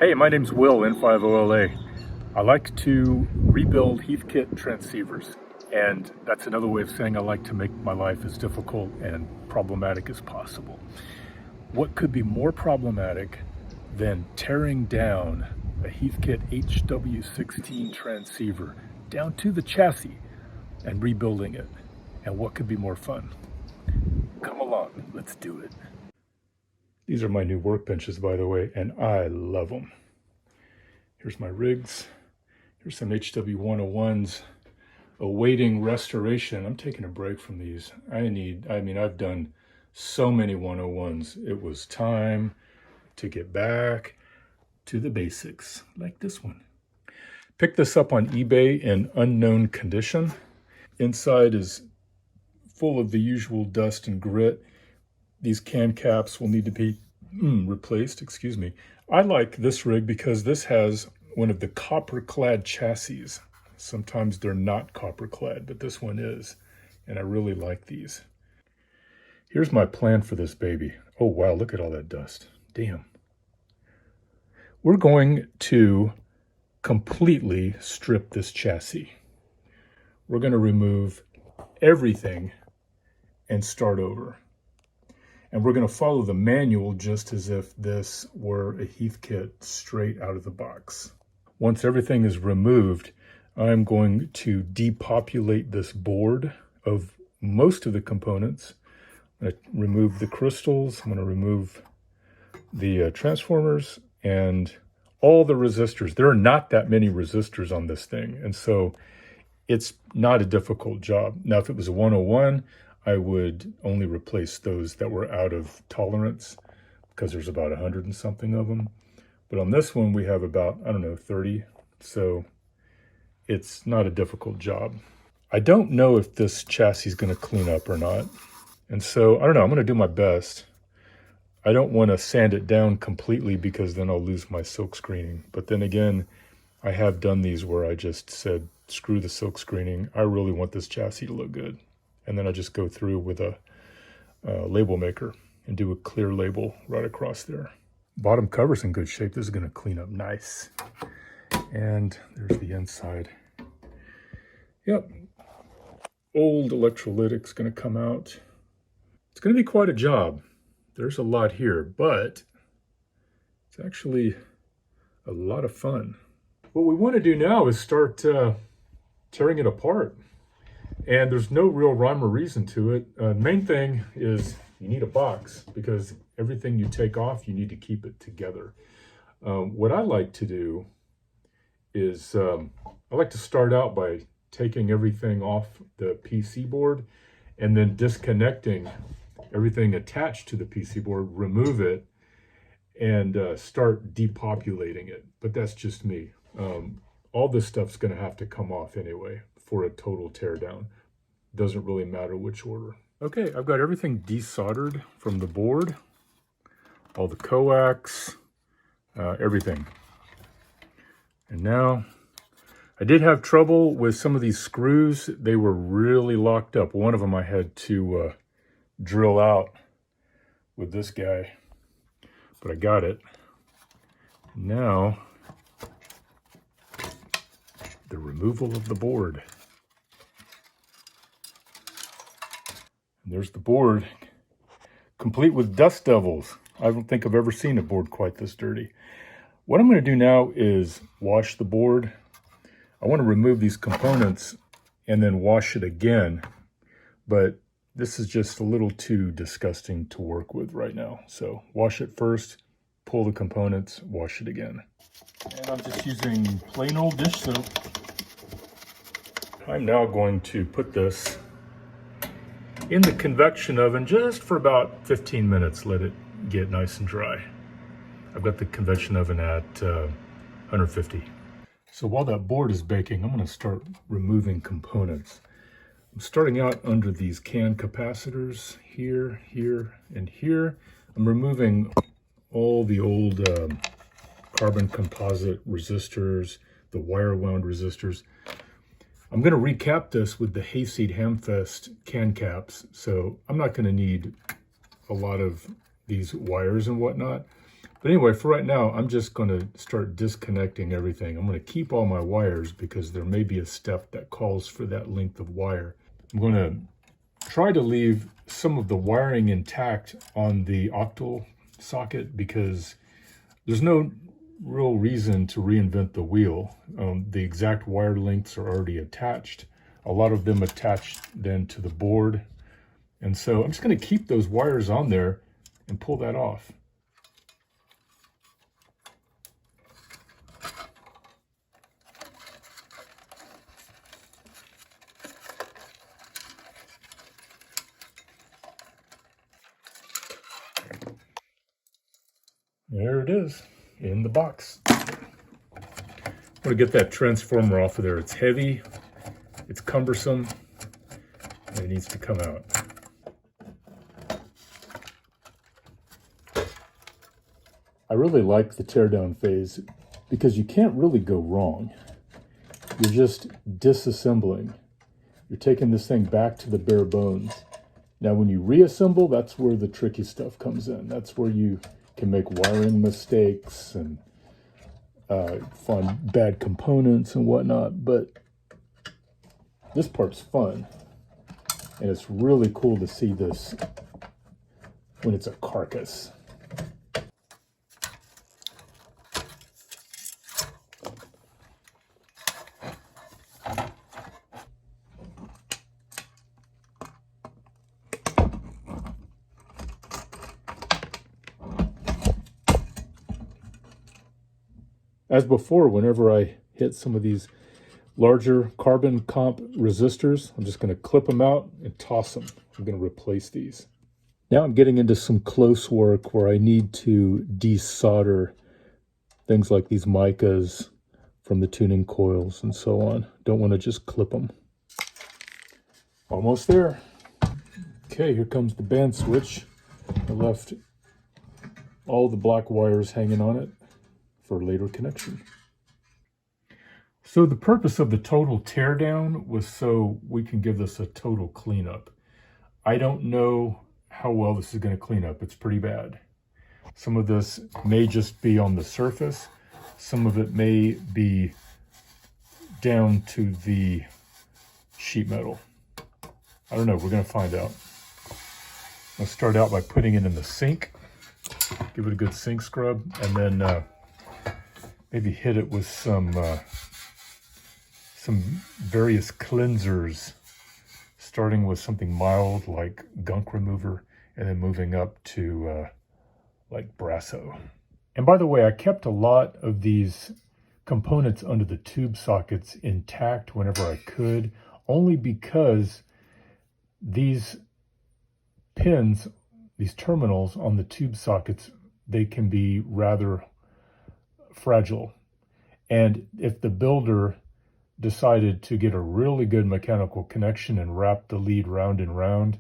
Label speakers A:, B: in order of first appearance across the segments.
A: Hey, my name's Will, N5OLA. I like to rebuild Heathkit transceivers, and that's another way of saying I like to make my life as difficult and problematic as possible. What could be more problematic than tearing down a Heathkit HW-16 transceiver down to the chassis and rebuilding it? And what could be more fun? Come along, let's do it. These are my new workbenches, by the way, and I love them. Here's my rigs. Here's some HW-101s awaiting restoration. I'm taking a break from these. I've done so many 101s. It was time to get back to the basics, like this one. Picked this up on eBay in unknown condition. Inside is full of the usual dust and grit. These can caps will need to be replaced, excuse me. I like this rig because this has one of the copper-clad chassis. Sometimes they're not copper-clad, but this one is, and I really like these. Here's my plan for this baby. Oh wow, look at all that dust. Damn. We're going to completely strip this chassis. We're going to remove everything and start over. And we're going to follow the manual just as if this were a Heathkit straight out of the box. Once everything is removed, I'm going to depopulate this board of most of the components. I'm going to remove the crystals. I'm going to remove the transformers and all the resistors. There are not that many resistors on this thing, and so it's not a difficult job. Now, if it was a 101, I would only replace those that were out of tolerance because there's about 100 and something of them. But on this one, we have about, 30. So it's not a difficult job. I don't know if this chassis is going to clean up or not. And so, I don't know, I'm going to do my best. I don't want to sand it down completely because then I'll lose my silk screening. But then again, I have done these where I just said, screw the silk screening. I really want this chassis to look good. And then I just go through with a label maker and do a clear label right across there. Bottom cover's in good shape. This is going to clean up nice. And there's the inside. Yep. Old electrolytic's going to come out. It's going to be quite a job. There's a lot here, but it's actually a lot of fun. What we want to do now is start tearing it apart. And there's no real rhyme or reason to it. Main thing is you need a box because everything you take off, you need to keep it together. What I like to do is I like to start out by taking everything off the PC board and then disconnecting everything attached to the PC board, remove it, and start depopulating it. But that's just me. All this stuff's going to have to come off anyway for a total teardown. Doesn't really matter which order. Okay, I've got everything desoldered from the board, all the coax, everything. And now, I did have trouble with some of these screws. They were really locked up. One of them I had to drill out with this guy, but I got it. Now, the removal of the board. And there's the board, complete with dust devils. I don't think I've ever seen a board quite this dirty. What I'm going to do now is wash the board. I want to remove these components and then wash it again, but this is just a little too disgusting to work with right now. So wash it first, pull the components, wash it again. And I'm just using plain old dish soap. I'm now going to put this in the convection oven just for about 15 minutes. Let it get nice and dry. I've got the convection oven at 150. So while that board is baking, I'm going to start removing components. I'm starting out under these can capacitors here, here, and here. I'm removing all the old carbon composite resistors, the wire wound resistors. I'm going to recap this with the Hayseed Hamfest can caps, so I'm not going to need a lot of these wires and whatnot. But anyway, for right now, I'm just going to start disconnecting everything. I'm going to keep all my wires because there may be a step that calls for that length of wire. I'm going to try to leave some of the wiring intact on the octal socket because there's no real reason to reinvent the wheel. The exact wire lengths are already attached. A lot of them attached then to the board. And so I'm just going to keep those wires on there and pull that off. There it is in the box. I'm going to get that transformer off of there. It's heavy, it's cumbersome, and it needs to come out. I really like the teardown phase because you can't really go wrong. You're just disassembling. You're taking this thing back to the bare bones. Now when you reassemble, that's where the tricky stuff comes in. That's where you can make wiring mistakes and find bad components and whatnot, but this part's fun, and it's really cool to see this when it's a carcass. As before, whenever I hit some of these larger carbon comp resistors, I'm just going to clip them out and toss them. I'm going to replace these. Now I'm getting into some close work where I need to desolder things like these micas from the tuning coils and so on. Don't want to just clip them. Almost there. Okay, here comes the band switch. I left all the black wires hanging on it for later connection. So the purpose of the total teardown was so we can give this a total cleanup. I don't know how well this is going to clean up. It's pretty bad. Some of this may just be on the surface. Some of it may be down to the sheet metal. I don't know. We're going to find out. I'll start out by putting it in the sink. Give it a good sink scrub, and then maybe hit it with some various cleansers, starting with something mild like gunk remover, and then moving up to like Brasso. And by the way, I kept a lot of these components under the tube sockets intact whenever I could, only because these pins, these terminals on the tube sockets, they can be rather fragile. And if the builder decided to get a really good mechanical connection and wrap the lead round and round,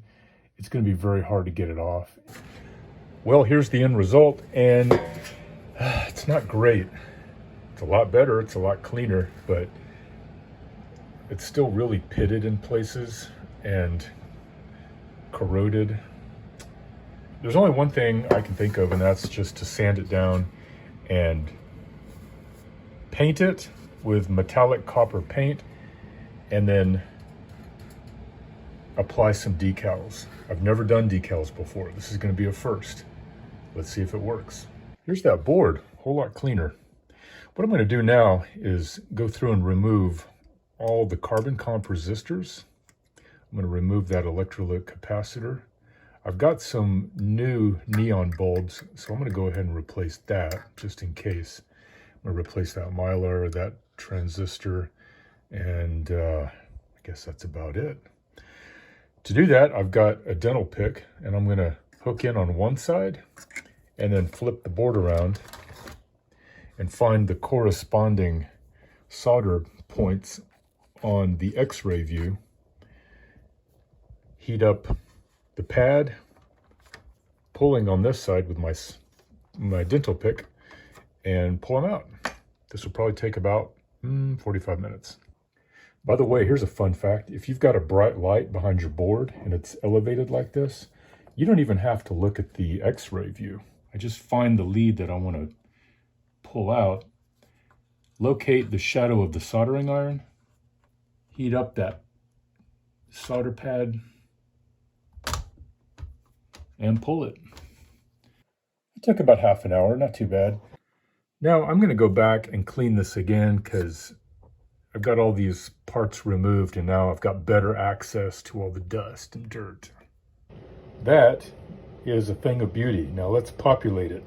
A: it's going to be very hard to get it off. Well, here's the end result, and it's not great. It's a lot better, it's a lot cleaner, but it's still really pitted in places and corroded. There's only one thing I can think of, and that's just to sand it down and paint it with metallic copper paint, and then apply some decals. I've never done decals before. This is going to be a first. Let's see if it works. Here's that board, a whole lot cleaner. What I'm going to do now is go through and remove all the carbon comp resistors. I'm going to remove that electrolytic capacitor. I've got some new neon bulbs, so I'm going to go ahead and replace that just in case. I'm going to replace that mylar, that transistor, and I guess that's about it. To do that, I've got a dental pick, and I'm going to hook in on one side and then flip the board around and find the corresponding solder points on the X-ray view. Heat up the pad, pulling on this side with my dental pick, and pull them out. This will probably take about 45 minutes. By the way, here's a fun fact. If you've got a bright light behind your board and it's elevated like this, you don't even have to look at the X-ray view. I just find the lead that I want to pull out, locate the shadow of the soldering iron, heat up that solder pad, and pull it. It took about half an hour, not too bad. Now I'm going to go back and clean this again because I've got all these parts removed and now I've got better access to all the dust and dirt. That is a thing of beauty. Now let's populate it.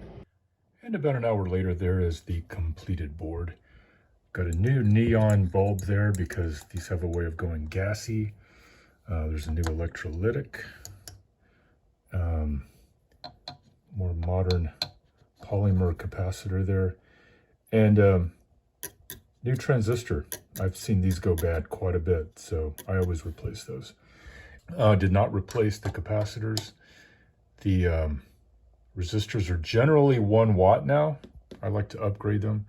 A: And about an hour later, there is the completed board. Got a new neon bulb there because these have a way of going gassy. There's a new electrolytic. More modern polymer capacitor there. And new transistor. I've seen these go bad quite a bit, so I always replace those. Did not replace the capacitors. The resistors are generally 1 watt now. I like to upgrade them.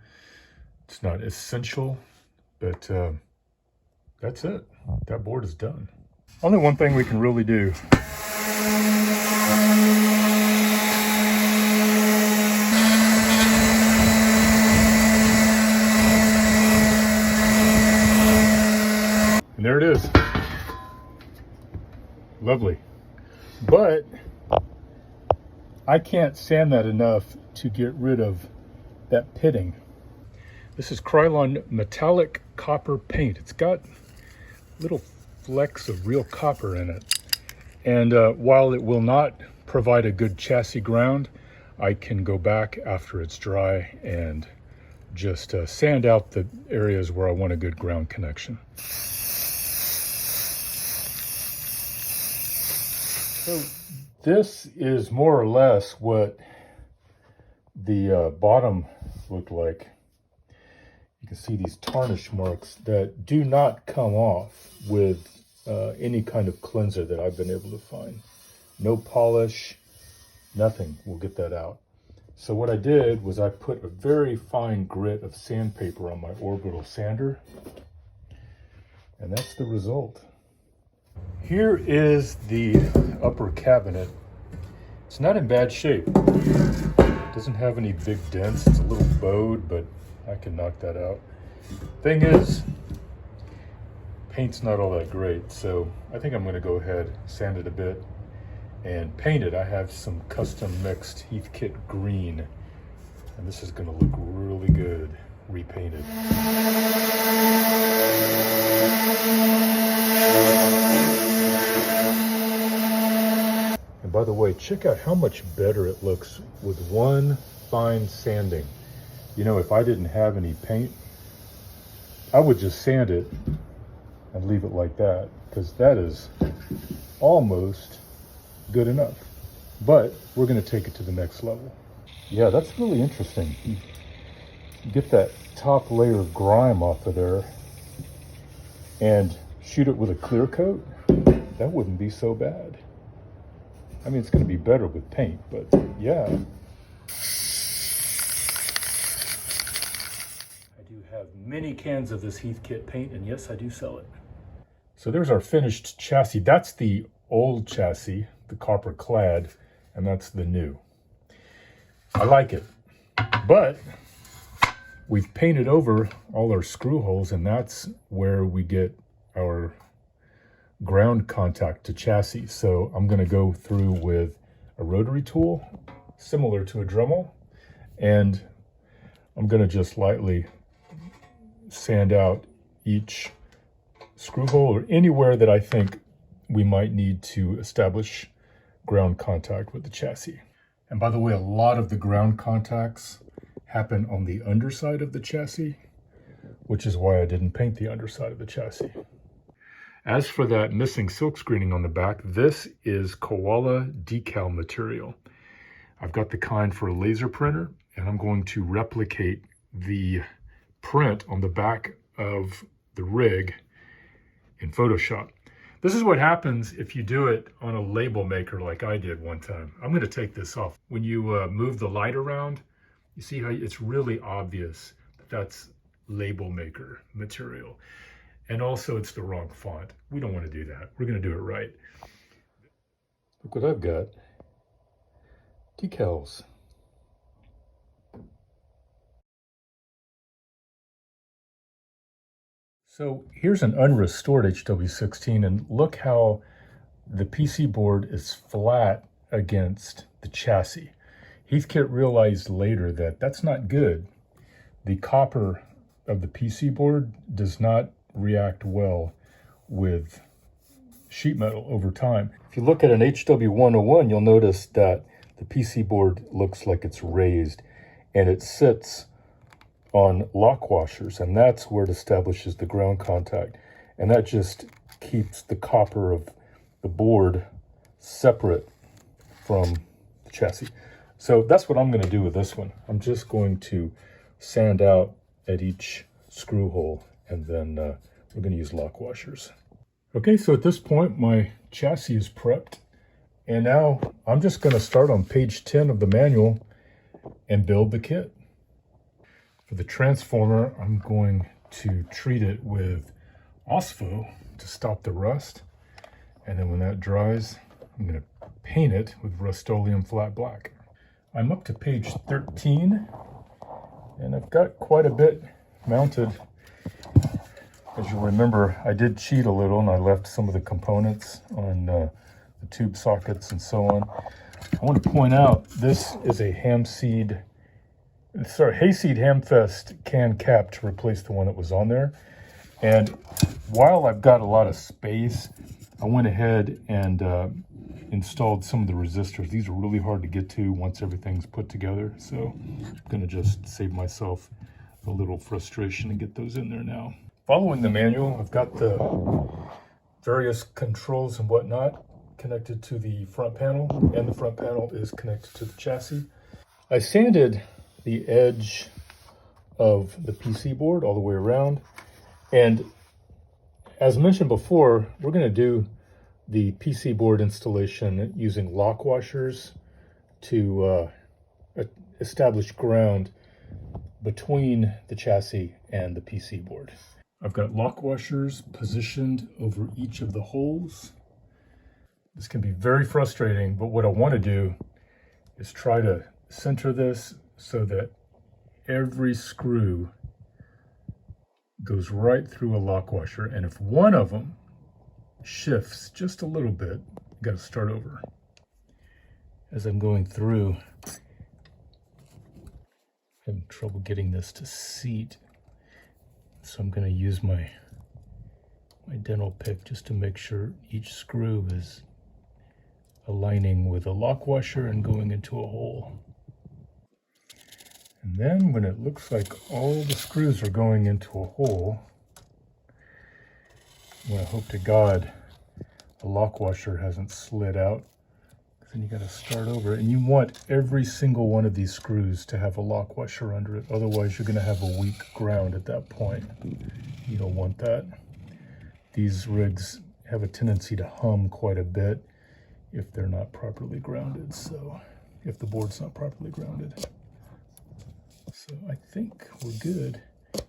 A: It's not essential, but that's it. That board is done. Only one thing we can really do. And there it is. Lovely. But I can't sand that enough to get rid of that pitting. This is Krylon metallic copper paint. It's got little flecks of real copper in it. And while it will not provide a good chassis ground, I can go back after it's dry and just sand out the areas where I want a good ground connection. So this is more or less what the bottom looked like. You can see these tarnish marks that do not come off with any kind of cleanser that I've been able to find. No polish, nothing will get that out. So what I did was I put a very fine grit of sandpaper on my orbital sander, and that's the result. Here is the upper cabinet. It's not in bad shape. It doesn't have any big dents. It's a little bowed, but I can knock that out. Thing is, paint's not all that great, so I think I'm going to go ahead, sand it a bit, and paint it. I have some custom mixed Heathkit green, and this is going to look really good repainted. And by the way, check out how much better it looks with one fine sanding. You know, if I didn't have any paint, I would just sand it and leave it like that, because that is almost good enough. But we're going to take it to the next level. Yeah, that's really interesting. You get that top layer of grime off of there and shoot it with a clear coat. That wouldn't be so bad. I mean, it's going to be better with paint, but yeah. I do have many cans of this Heathkit paint, and yes, I do sell it. So there's our finished chassis. That's the old chassis, the copper-clad, and that's the new. I like it, but we've painted over all our screw holes, and that's where we get our ground contact to chassis. So I'm going to go through with a rotary tool similar to a Dremel, and I'm going to just lightly sand out each screw hole or anywhere that I think we might need to establish ground contact with the chassis. And by the way, a lot of the ground contacts happen on the underside of the chassis, which is why I didn't paint the underside of the chassis. As for that missing silk screening on the back, this is koala decal material. I've got the kind for a laser printer, and I'm going to replicate the print on the back of the rig in Photoshop. This is what happens if you do it on a label maker like I did one time. I'm going to take this off. When you move the light around, you see how it's really obvious that that's label maker material. And also it's the wrong font. We don't want to do that. We're going to do it right. Look what I've got. Decals. So here's an unrestored HW-16, and look how the PC board is flat against the chassis. Heathkit realized later that that's not good. The copper of the PC board does not react well with sheet metal over time. If you look at an HW-101, you'll notice that the PC board looks like it's raised, and it sits on lock washers, and that's where it establishes the ground contact, and that just keeps the copper of the board separate from the chassis. So that's what I'm going to do with this one. I'm just going to sand out at each screw hole, and then we're going to use lock washers. Okay, so at this point my chassis is prepped, and now I'm just going to start on page 10 of the manual and build the kit. For the transformer, I'm going to treat it with OSFO to stop the rust, and then when that dries, I'm going to paint it with Rust-Oleum flat black. I'm up to page 13, and I've got quite a bit mounted. As you remember, I did cheat a little, and I left some of the components on the tube sockets and so on. I want to point out, this is a Hayseed Hamfest can cap to replace the one that was on there. And while I've got a lot of space, I went ahead and installed some of the resistors. These are really hard to get to once everything's put together, so I'm going to just save myself a little frustration and get those in there now. Following the manual, I've got the various controls and whatnot connected to the front panel, and the front panel is connected to the chassis. I sanded the edge of the PC board all the way around, and as mentioned before, we're going to do the PC board installation using lock washers to establish ground between the chassis and the PC board. I've got lock washers positioned over each of the holes. This can be very frustrating, but what I want to do is try to center this so that every screw goes right through a lock washer, and if one of them shifts just a little bit, you got to start over. As I'm going through, I'm having trouble getting this to seat, so I'm going to use my dental pick just to make sure each screw is aligning with a lock washer and going into a hole. And then when it looks like all the screws are going into a hole, I'm going to hope to God the lock washer hasn't slid out, because then you got to start over. And you want every single one of these screws to have a lock washer under it, otherwise you're going to have a weak ground at that point. You don't want that. These rigs have a tendency to hum quite a bit if they're not properly grounded, so if the board's not properly grounded. So I think we're good.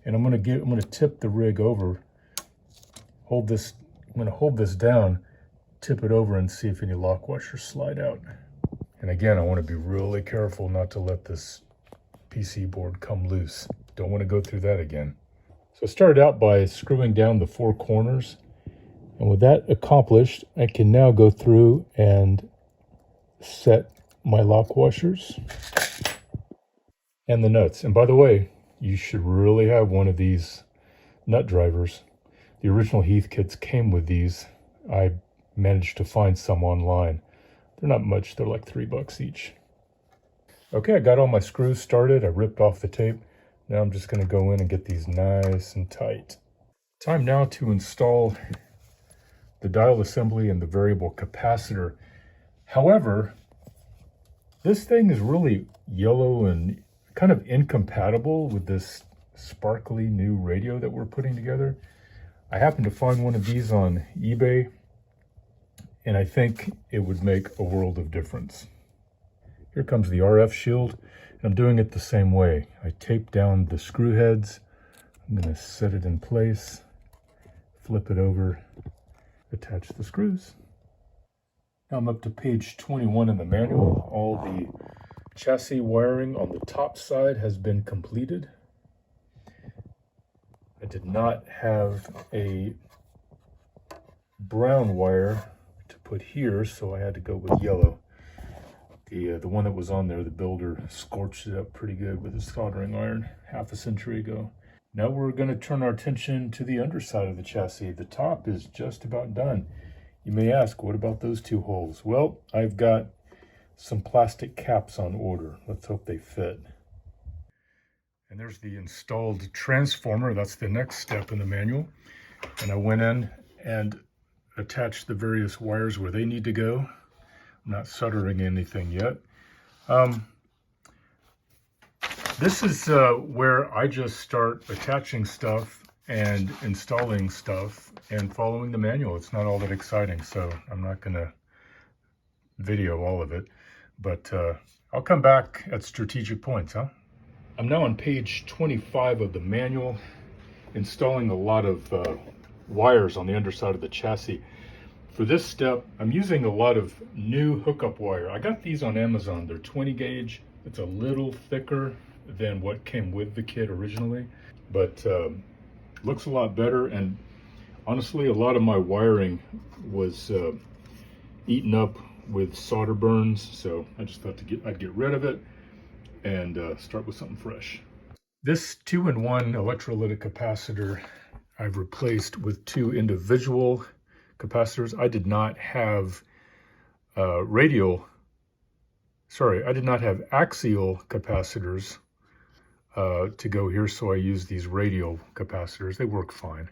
A: And I'm going to tip the rig over. I'm going to hold this down, tip it over, and see if any lock washers slide out. And again, I want to be really careful not to let this PC board come loose. Don't want to go through that again. So I started out by screwing down the four corners. And with that accomplished, I can now go through and set my lock washers and the nuts. And by the way, you should really have one of these nut drivers. The original Heathkits came with these. I managed to find some online. They're not much, they're like $3 each. Okay, I got all my screws started. I ripped off the tape. Now I'm just going to go in and get these nice and tight. Time now to install the dial assembly and the variable capacitor. However, this thing is really yellow and kind of incompatible with this sparkly new radio that we're putting together. I happened to find one of these on eBay, and I think it would make a world of difference. Here comes the RF shield, and I'm doing it the same way. I tape down the screw heads. I'm going to set it in place, flip it over, attach the screws. Now I'm up to page 21 in the manual. All the chassis wiring on the top side has been completed. I did not have a brown wire to put here, so I had to go with yellow. The one that was on there, the builder scorched it up pretty good with a soldering iron half a century ago. Now we're going to turn our attention to the underside of the chassis. The top is just about done. You may ask, what about those two holes? Well, I've got some plastic caps on order. Let's hope they fit. And there's the installed transformer. That's the next step in the manual. And I went in and attached the various wires where they need to go. I'm not soldering anything yet. This is where I just start attaching stuff and installing stuff and following the manual. It's not all that exciting, so I'm not going to video all of it. But I'll come back at strategic points, huh? I'm now on page 25 of the manual, installing a lot of wires on the underside of the chassis. For this step, I'm using a lot of new hookup wire. I got these on Amazon. They're 20 gauge. It's a little thicker than what came with the kit originally, but looks a lot better. And honestly, a lot of my wiring was eaten up with solder burns, so I just thought I'd get rid of it and start with something fresh. This 2-in-1 electrolytic capacitor I've replaced with 2 individual capacitors. I did not have axial capacitors to go here, so I use these radial capacitors. They work fine.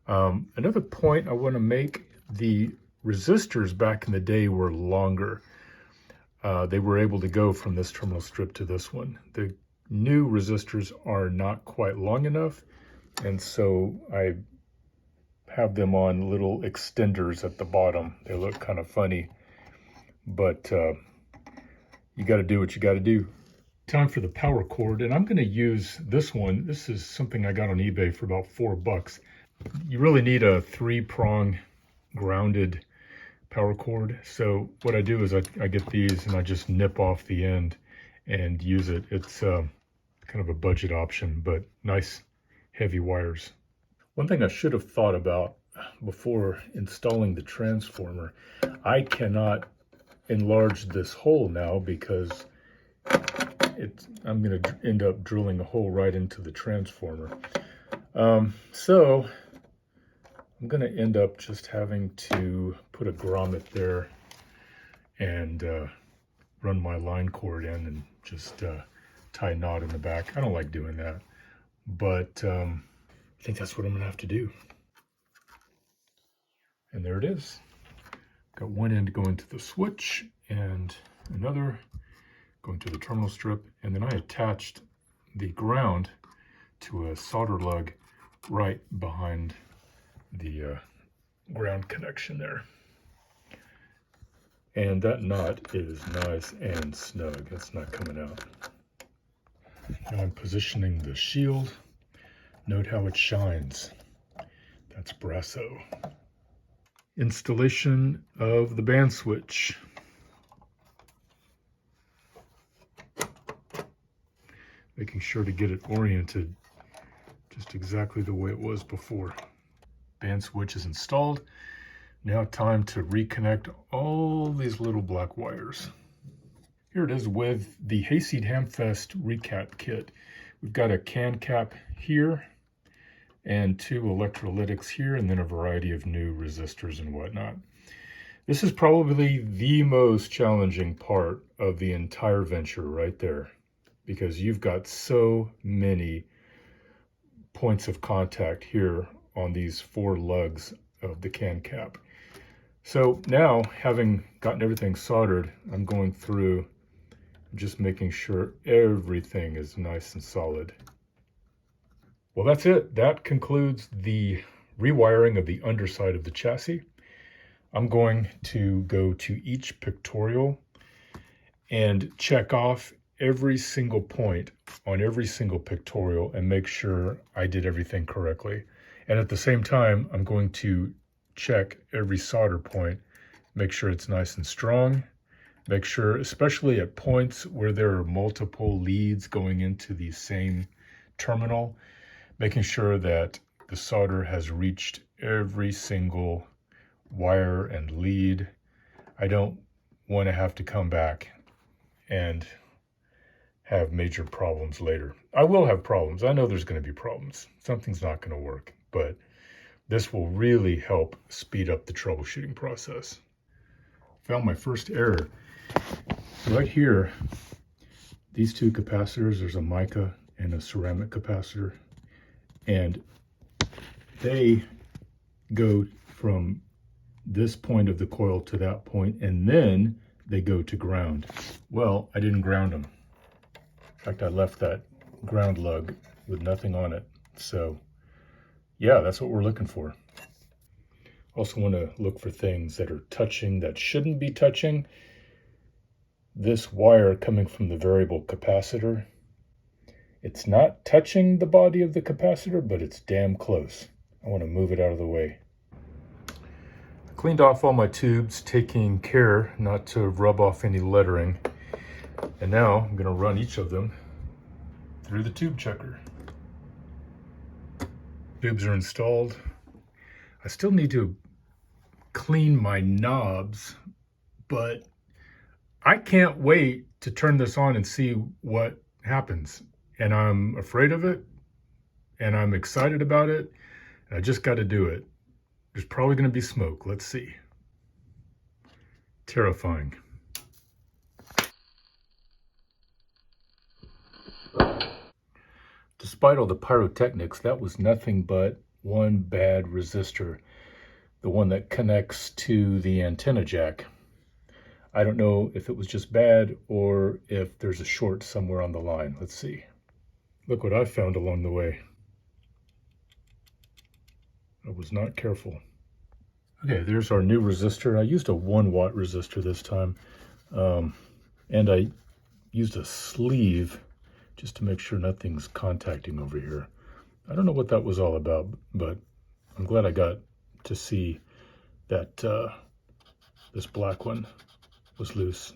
A: Another point I want to make, the resistors back in the day were longer. They were able to go from this terminal strip to this one. The new resistors are not quite long enough, and so I have them on little extenders at the bottom. They look kind of funny, but you got to do what you got to do. Time for the power cord, and I'm going to use this one. This is something I got on eBay for about $4. You really need a 3-prong grounded power cord. So what I do is I get these and I just nip off the end and use it. It's kind of a budget option, but nice heavy wires. One thing I should have thought about before installing the transformer, I cannot enlarge this hole now because I'm going to end up drilling a hole right into the transformer. So I'm going to end up just having to put a grommet there and run my line cord in and just tie a knot in the back. I don't like doing that, but I think that's what I'm going to have to do. And there it is. Got one end going to the switch and another going to the terminal strip, and then I attached the ground to a solder lug right behind the ground connection there. And that knot is nice and snug. It's not coming out. Now I'm positioning the shield. Note how it shines. That's Brasso. Installation of the band switch. Making sure to get it oriented just exactly the way it was before. Band switch is installed. Now time to reconnect all these little black wires. Here it is with the Hayseed Hamfest recap kit. We've got a can cap here and 2 electrolytics here, and then a variety of new resistors and whatnot. This is probably the most challenging part of the entire venture right there, because you've got so many points of contact here on these 4 lugs of the can cap. So now, having gotten everything soldered, I'm going through just making sure everything is nice and solid. Well, that's it. That concludes the rewiring of the underside of the chassis. I'm going to go to each pictorial and check off every single point on every single pictorial and make sure I did everything correctly. And at the same time, I'm going to check every solder point, make sure it's nice and strong, make sure, especially at points where there are multiple leads going into the same terminal, making sure that The solder has reached every single wire and lead. I don't want to have to come back and have major problems later. I will have problems. I know there's going to be problems. Something's not going to work, but this will really help speed up the troubleshooting process. Found my first error. Right here, these two capacitors, there's a mica and a ceramic capacitor, and they go from this point of the coil to that point, and then they go to ground. Well, I didn't ground them. In fact, I left that ground lug with nothing on it. So yeah, that's what we're looking for. Also want to look for things that are touching that shouldn't be touching. This wire coming from the variable capacitor, it's not touching the body of the capacitor, but it's damn close. I want to move it out of the way. I cleaned off all my tubes, taking care not to rub off any lettering. And now I'm going to run each of them through the tube checker. Tubes are installed. I still need to clean my knobs, but I can't wait to turn this on and see what happens. And I'm afraid of it, and I'm excited about it. I just got to do it. There's probably going to be smoke. Let's see. Terrifying. Despite all the pyrotechnics, that was nothing but one bad resistor, the one that connects to the antenna jack. I don't know if it was just bad or if there's a short somewhere on the line. Let's see. Look what I found along the way. I was not careful. Okay, there's our new resistor. I used a 1-watt resistor this time, and I used a sleeve just to make sure nothing's contacting over here. I don't know what that was all about, but I'm glad I got to see that this black one was loose.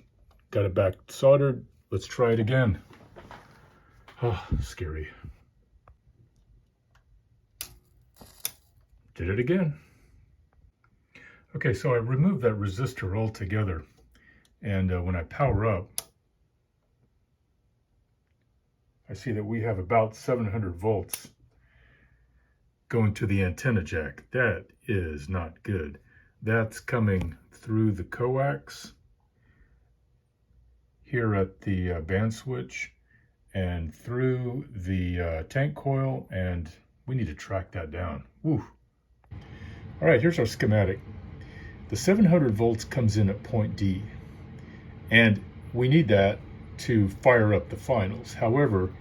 A: Got it back soldered. Let's try it again. Oh, scary. Did it again. Okay, so I removed that resistor altogether, and when I power up, I see that we have about 700 volts going to the antenna jack. That is not good. That's coming through the coax here at the band switch and through the tank coil, and we need to track that down. Woo. All right, here's our schematic. The 700 volts comes in at point D, and we need that to fire up the finals. However,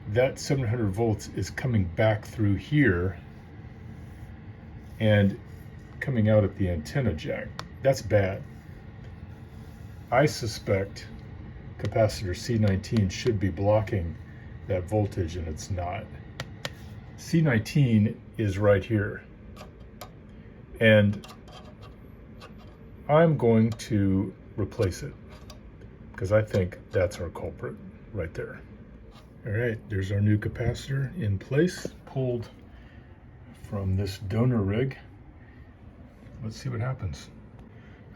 A: that 700 volts is coming back through here and coming out at the antenna jack. That's bad. I suspect capacitor C19 should be blocking that voltage, and it's not. C19 is right here, and I'm going to replace it because I think that's our culprit right there. All right, there's our new capacitor in place, pulled from this donor rig. Let's see what happens.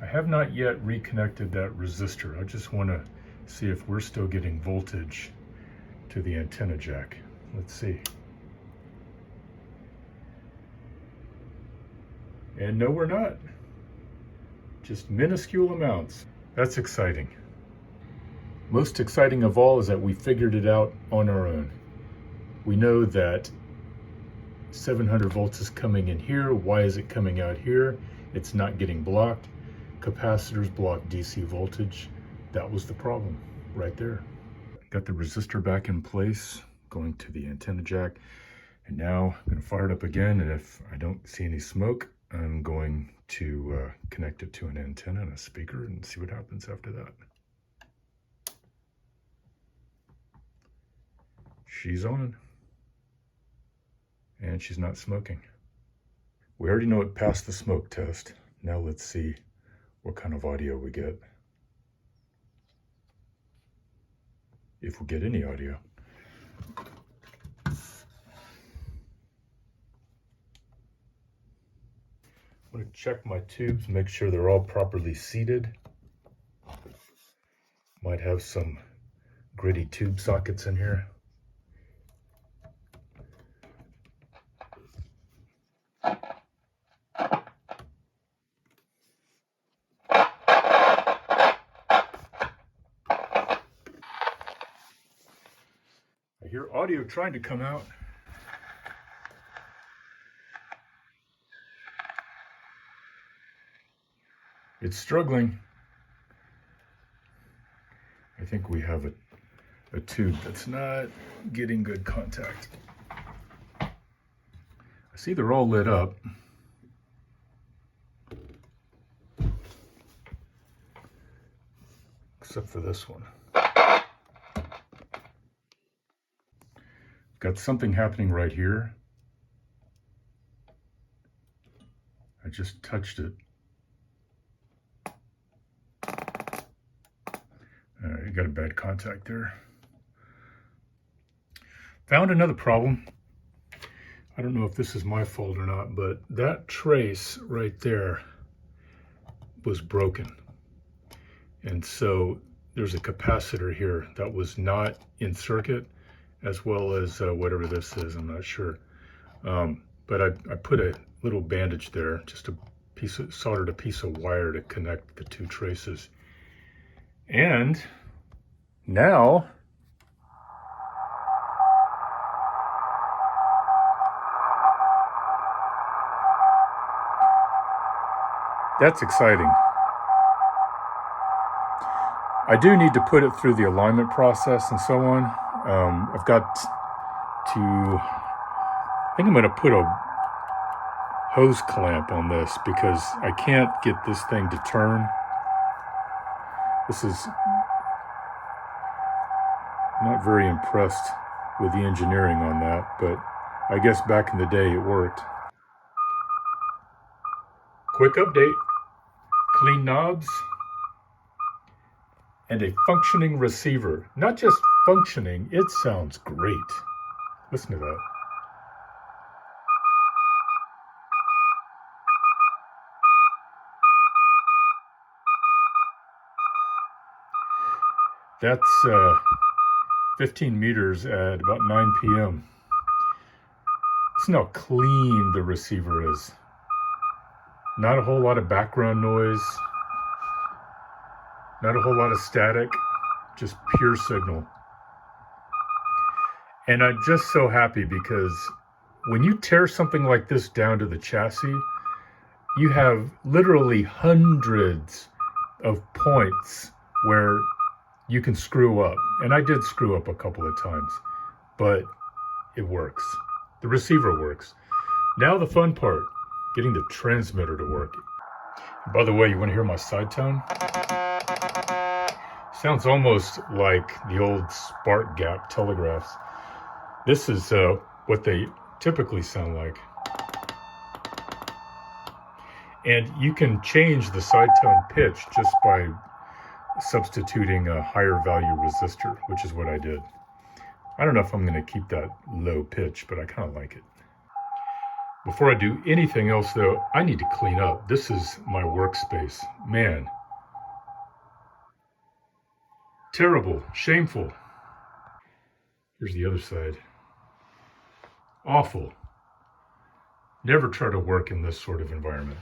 A: I have not yet reconnected that resistor. I just want to see if we're still getting voltage to the antenna jack. Let's see. And no, we're not. Just minuscule amounts. That's exciting. Most exciting of all is that we figured it out on our own. We know that 700 volts is coming in here. Why is it coming out here? It's not getting blocked. Capacitors block DC voltage. That was the problem right there. Got the resistor back in place, going to the antenna jack. And now I'm going to fire it up again, and if I don't see any smoke, I'm going to connect it to an antenna and a speaker and see what happens after that. She's on, and she's not smoking. We already know it passed the smoke test. Now let's see what kind of audio we get. If we get any audio. I'm going to check my tubes, make sure they're all properly seated. Might have some gritty tube sockets in here. I hear audio trying to come out. It's struggling. I think we have a tube that's not getting good contact. I see they're all lit up. Except for this one. Got something happening right here. I just touched it. You got a bad contact there. Found another problem. I don't know if this is my fault or not, but that trace right there was broken. And so there's a capacitor here that was not in circuit, as well as whatever this is, I'm not sure. But I put a little bandage there, just soldered a piece of wire to connect the two traces. And now that's exciting. I do need to put it through the alignment process and so on. I've got to, I think I'm going to put a hose clamp on this because I can't get this thing to turn. This is not very impressed with the engineering on that, but I guess back in the day it worked. Quick update, clean knobs, and a functioning receiver. Not just functioning, it sounds great. Listen to that. That's 15 meters at about 9 p.m. Listen how clean the receiver is. Not a whole lot of background noise. Not a whole lot of static. Just pure signal. And I'm just so happy because when you tear something like this down to the chassis, you have literally hundreds of points where you can screw up. And I did screw up a couple of times, but it works. The receiver works. Now the fun part, getting the transmitter to work. By the way, you want to hear my side tone? Sounds almost like the old spark gap telegraphs. This is what they typically sound like. And you can change the side tone pitch just by substituting a higher value resistor, which is what I did. I don't know if I'm going to keep that low pitch, but I kind of like it. Before I do anything else though, I need to clean up. This is my workspace. Man. Terrible, shameful. Here's the other side. Awful. Never try to work in this sort of environment.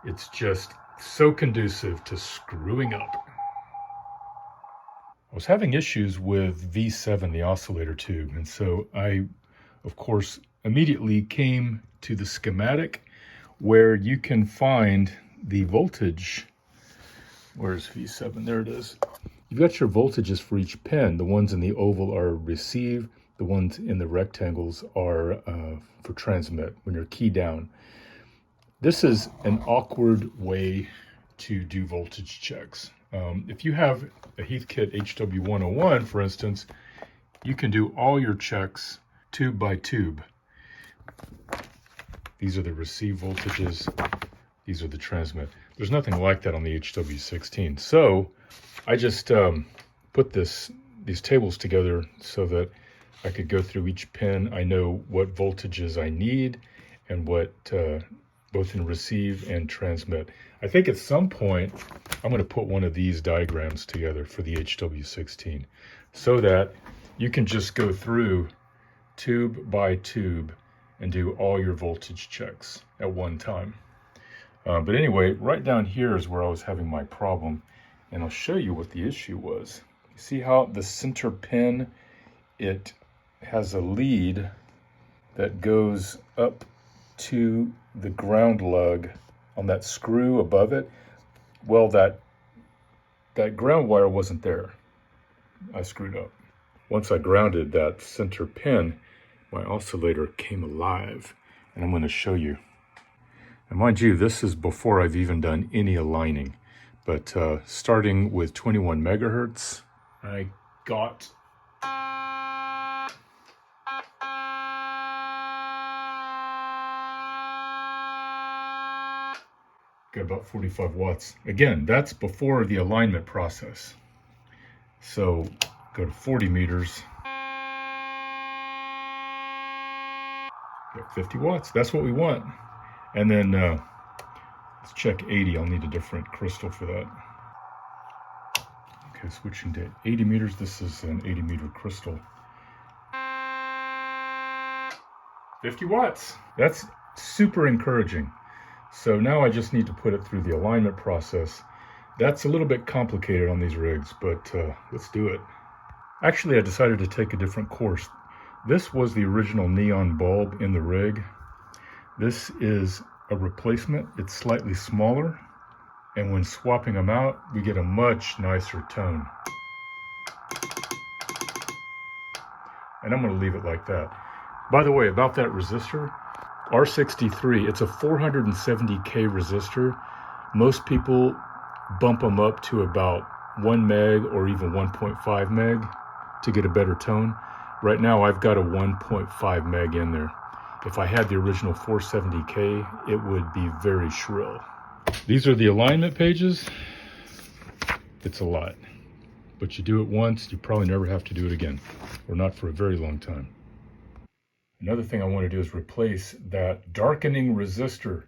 A: It's just so conducive to screwing up. I was having issues with V7, the oscillator tube, and so I, of course, immediately came to the schematic where you can find the voltage. Where's V7? There it is. You've got your voltages for each pin. The ones in the oval are receive. The ones in the rectangles are for transmit when you're key down. This is an awkward way to do voltage checks. If you have a Heathkit HW-16, for instance, you can do all your checks tube by tube. These are the receive voltages. These are the transmit. There's nothing like that on the HW-16. So I just put these tables together so that I could go through each pin. I know what voltages I need and what both in receive and transmit. I think at some point, I'm going to put one of these diagrams together for the HW-16 so that you can just go through tube by tube and do all your voltage checks at one time. But anyway, right down here is where I was having my problem, and I'll show you what the issue was. You see how the center pin, it has a lead that goes up to the ground lug on that screw above it. Well, that ground wire wasn't there. I screwed up. Once I grounded that center pin, my oscillator came alive, and I'm going to show you. And mind you, this is before I've even done any aligning, but starting with 21 megahertz, I got about 45 watts. Again, that's before the alignment process. So go to 40 meters, get 50 watts. That's what we want. And then let's check 80. I'll need a different crystal for that. Okay, switching to 80 meters. This is an 80 meter crystal. 50 watts. That's super encouraging. So now I just need to put it through the alignment process. That's a little bit complicated on these rigs, but let's do it. Actually, I decided to take a different course. This was the original neon bulb in the rig. This is a replacement. It's slightly smaller, and when swapping them out, we get a much nicer tone. And I'm going to leave it like that. By the way, about that resistor, R63, it's a 470K resistor. Most people bump them up to about 1 meg or even 1.5 meg to get a better tone. Right now, I've got a 1.5 meg in there. If I had the original 470K, it would be very shrill. These are the alignment pages. It's a lot, but you do it once, you probably never have to do it again, or not for a very long time. Another thing I want to do is replace that darkening resistor.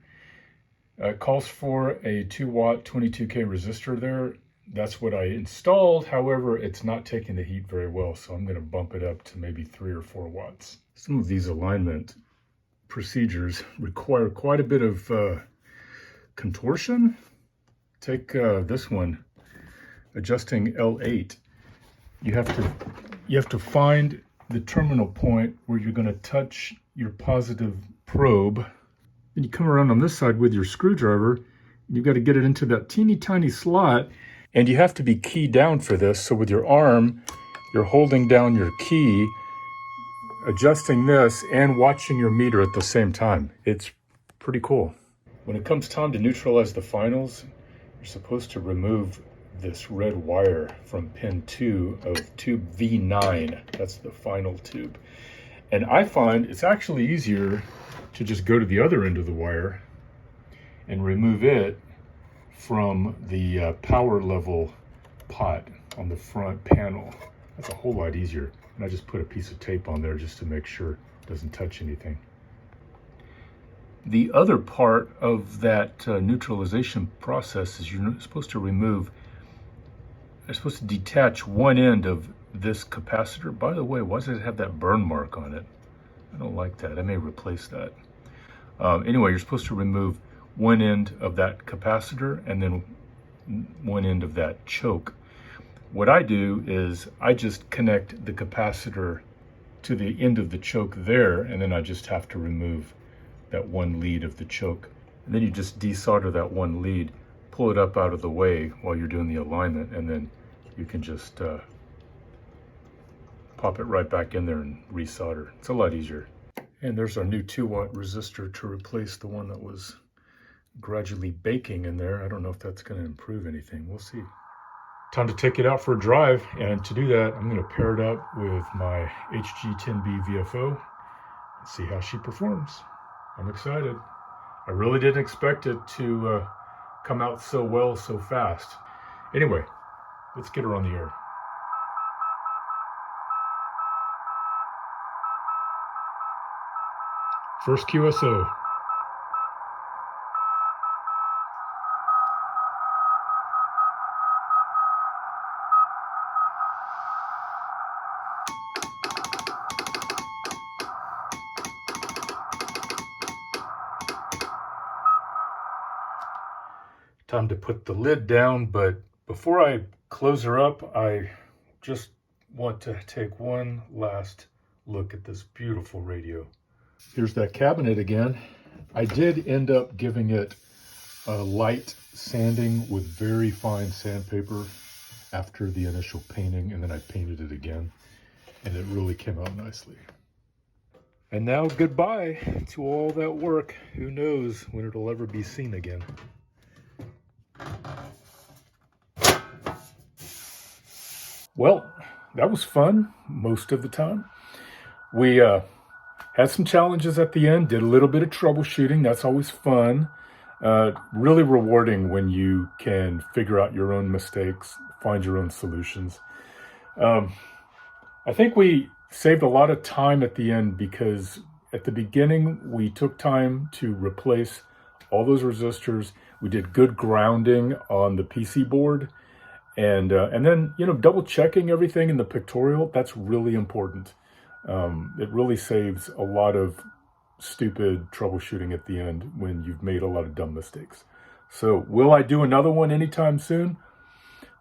A: It calls for a 2 watt 22K resistor there. That's what I installed. However, it's not taking the heat very well, so I'm going to bump it up to maybe 3 or 4 watts. Some of these alignment procedures require quite a bit of contortion. Take this one, adjusting L8. You have to find the terminal point where you're going to touch your positive probe. And you come around on this side with your screwdriver, and you've got to get it into that teeny tiny slot. And you have to be keyed down for this. So with your arm, you're holding down your key, adjusting this, and watching your meter at the same time. It's pretty cool. When it comes time to neutralize the finals, you're supposed to remove this red wire from pin 2 of tube V9. That's the final tube. And I find it's actually easier to just go to the other end of the wire and remove it from the power level pot on the front panel. That's a whole lot easier. And I just put a piece of tape on there just to make sure it doesn't touch anything. The other part of that neutralization process is you're supposed to detach one end of this capacitor. By the way, why does it have that burn mark on it? I don't like that. I may replace that. Anyway, you're supposed to remove one end of that capacitor and then one end of that choke. What I do is I just connect the capacitor to the end of the choke there, and then I just have to remove that one lead of the choke. And then you just desolder that one lead, pull it up out of the way while you're doing the alignment, and then you can just pop it right back in there and resolder. It's a lot easier. And there's our new 2 watt resistor to replace the one that was gradually baking in there. I don't know if that's going to improve anything. We'll see. Time to take it out for a drive. And to do that, I'm going to pair it up with my HG10B VFO and see how she performs. I'm excited. I really didn't expect it to come out so well so fast. Anyway, let's get her on the air. First QSO. Time to put the lid down, but before I close her up, I just want to take one last look at this beautiful radio. Here's that cabinet again. I did end up giving it a light sanding with very fine sandpaper after the initial painting, and then I painted it again, and it really came out nicely. And now goodbye to all that work. Who knows when it'll ever be seen again. Well, that was fun most of the time. We had some challenges at the end, did a little bit of troubleshooting. That's always fun. Really rewarding when you can figure out your own mistakes, find your own solutions. I think we saved a lot of time at the end because at the beginning we took time to replace all those resistors. We did good grounding on the PC board, and then double checking everything in the pictorial. That's really important. It really saves a lot of stupid troubleshooting at the end when you've made a lot of dumb mistakes. So will I do another one anytime soon?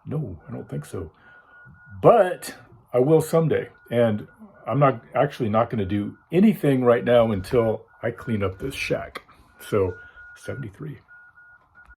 A: No, I don't think so. But I will someday. And I'm not going to do anything right now until I clean up this shack. So 73.